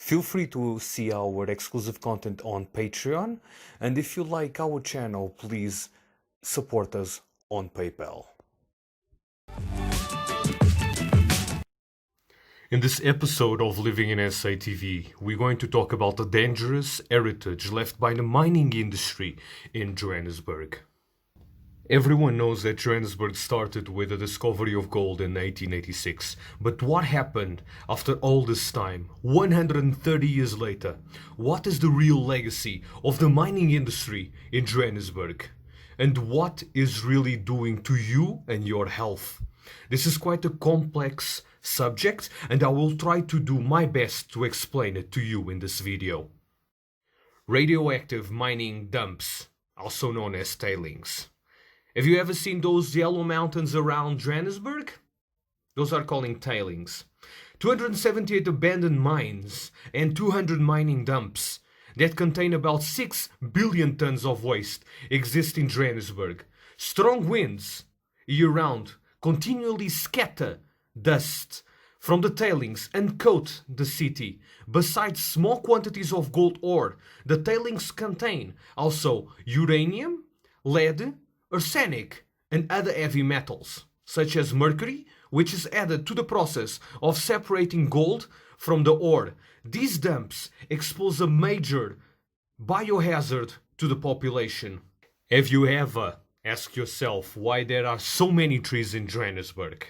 Feel free to see our exclusive content on Patreon, and if you like our channel, please support us on PayPal. In this episode of Living in SATV, we're going to talk about the dangerous heritage left by the mining industry in Johannesburg. Everyone knows that Johannesburg started with the discovery of gold in 1886, but what happened after all this time, 130 years later? What is the real legacy of the mining industry in Johannesburg? And what is really doing to you and your health? This is quite a complex subject, and I will try to do my best to explain it to you in this video. Radioactive mining dumps, also known as tailings. Have you ever seen those yellow mountains around Johannesburg? Those are called tailings. 278 abandoned mines and 200 mining dumps that contain about 6 billion tons of waste exist in Johannesburg. Strong winds year-round continually scatter dust from the tailings and coat the city. Besides small quantities of gold ore, the tailings contain also uranium, lead, arsenic, and other heavy metals, such as mercury, which is added to the process of separating gold from the ore. These dumps expose a major biohazard to the population. Have you ever asked yourself why there are so many trees in Johannesburg?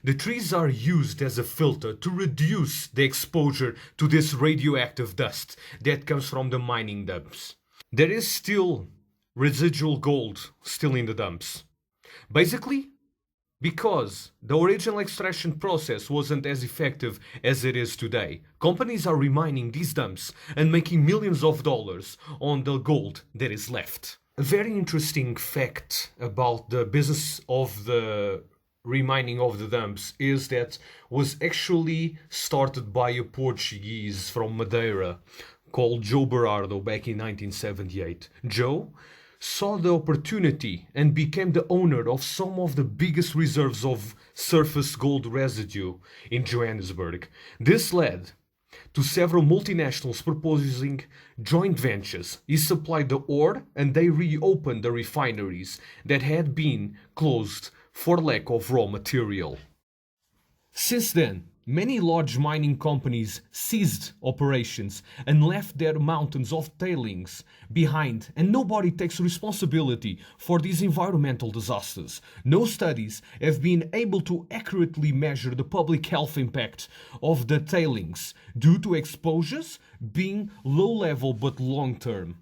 The trees are used as a filter to reduce the exposure to this radioactive dust that comes from the mining dumps. There is still residual gold still in the dumps. Basically, because the original extraction process wasn't as effective as it is today, companies are remining these dumps and making millions of dollars on the gold that is left. A very interesting fact about the business of the remining of the dumps is that was actually started by a Portuguese from Madeira called Joe Berardo back in 1978. Joe saw the opportunity and became the owner of some of the biggest reserves of surface gold residue in Johannesburg. This led to several multinationals proposing joint ventures. He supplied the ore and they reopened the refineries that had been closed for lack of raw material. Since then, many large mining companies ceased operations and left their mountains of tailings behind, and nobody takes responsibility for these environmental disasters. No studies have been able to accurately measure the public health impact of the tailings due to exposures being low level but long term.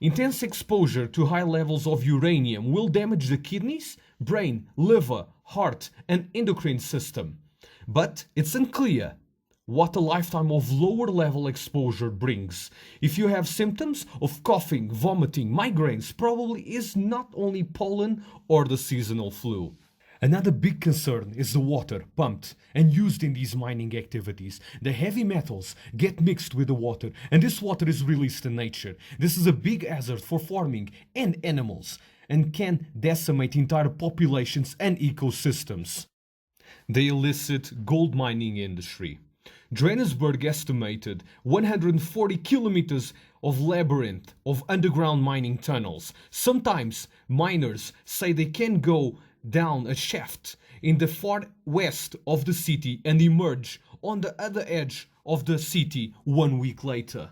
Intense exposure to high levels of uranium will damage the kidneys, brain, liver, heart, and endocrine system. But it's unclear what a lifetime of lower level exposure brings. If you have symptoms of coughing, vomiting, migraines, probably is not only pollen or the seasonal flu. Another big concern is the water pumped and used in these mining activities. The heavy metals get mixed with the water, and this water is released in nature. This is a big hazard for farming and animals and can decimate entire populations and ecosystems. The illicit gold mining industry. Johannesburg estimated 140 kilometers of labyrinth of underground mining tunnels. Sometimes miners say they can go down a shaft in the far west of the city and emerge on the other edge of the city 1 week later.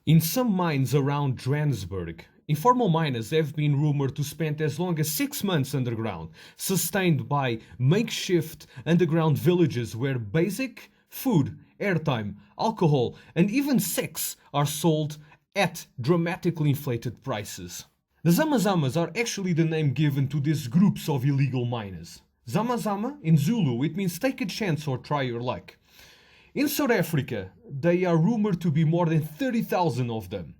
In some mines around Johannesburg, informal miners have been rumored to spend as long as 6 months underground, sustained by makeshift underground villages where basic food, airtime, alcohol, and even sex are sold at dramatically inflated prices. The Zama-Zamas are actually the name given to these groups of illegal miners. Zama-Zama in Zulu, it means take a chance or try your luck. In South Africa, they are rumored to be more than 30,000 of them.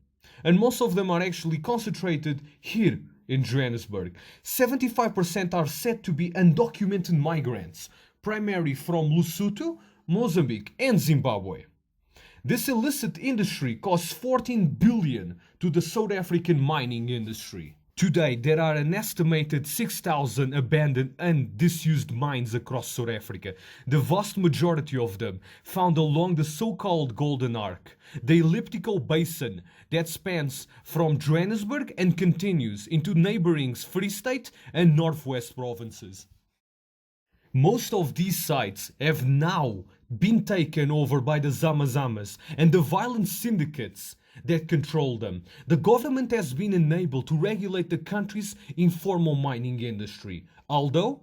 And most of them are actually concentrated here in Johannesburg. 75% are said to be undocumented migrants, primarily from Lesotho, Mozambique and Zimbabwe. This illicit industry costs 14 billion to the South African mining industry. Today, there are an estimated 6,000 abandoned and disused mines across South Africa, the vast majority of them found along the so-called Golden Arc, the elliptical basin that spans from Johannesburg and continues into neighboring Free State and Northwest provinces. Most of these sites have now been taken over by the Zama-Zamas and the violent syndicates that control them. The government has been unable to regulate the country's informal mining industry, although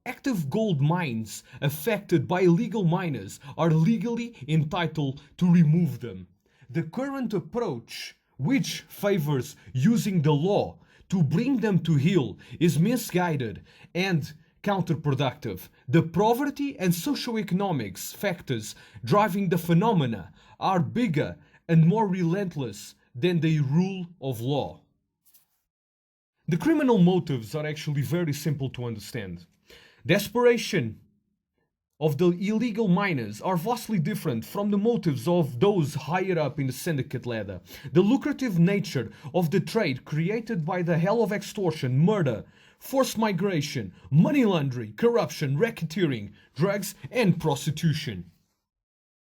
active gold mines affected by illegal miners are legally entitled to remove them. The current approach, which favors using the law to bring them to heel, is misguided and counterproductive. The poverty and socioeconomics factors driving the phenomena are bigger and more relentless than the rule of law. The criminal motives are actually very simple to understand. Desperation of the illegal miners are vastly different from the motives of those higher up in the syndicate ladder. The lucrative nature of the trade created by the hell of extortion, murder, forced migration, money laundering, corruption, racketeering, drugs, and prostitution.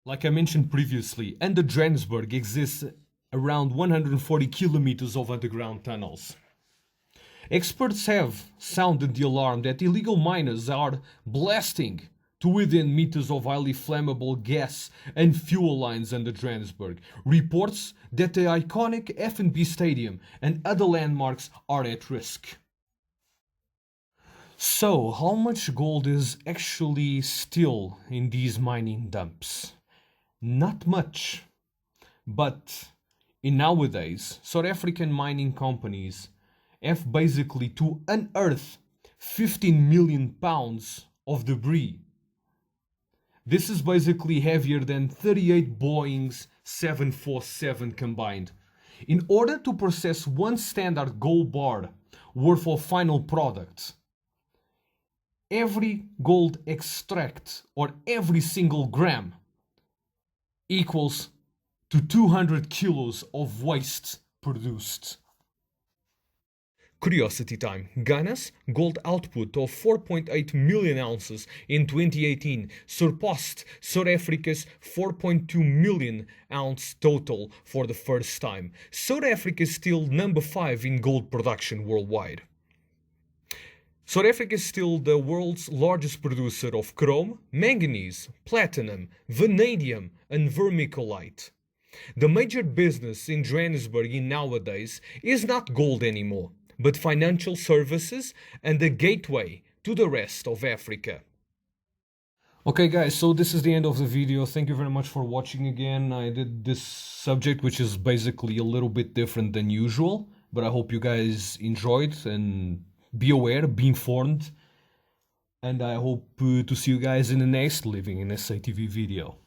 Like I mentioned previously, under Johannesburg exists around 140 kilometers of underground tunnels. Experts have sounded the alarm that illegal miners are blasting to within meters of highly flammable gas and fuel lines under Johannesburg. Reports that the iconic F&B Stadium and other landmarks are at risk. So, how much gold is actually still in these mining dumps? Not much. But in nowadays, South African mining companies have basically to unearth 15 million pounds of debris. This is basically heavier than 38 Boeing's 747 combined. In order to process one standard gold bar worth of final products, every gold extract or every single gram equals to 200 kilos of waste produced. Curiosity time. Ghana's gold output of 4.8 million ounces in 2018 surpassed South Africa's 4.2 million ounce total for the first time. South Africa is still number 5 in gold production worldwide. South Africa is still the world's largest producer of chrome, manganese, platinum, vanadium, and vermiculite. The major business in Johannesburg nowadays is not gold anymore, but financial services and the gateway to the rest of Africa. Okay guys, so this is the end of the video. Thank you very much for watching again. I did this subject which is basically a little bit different than usual, but I hope you guys enjoyed and be aware, be informed, and I hope to see you guys in the next Living in SA TV video.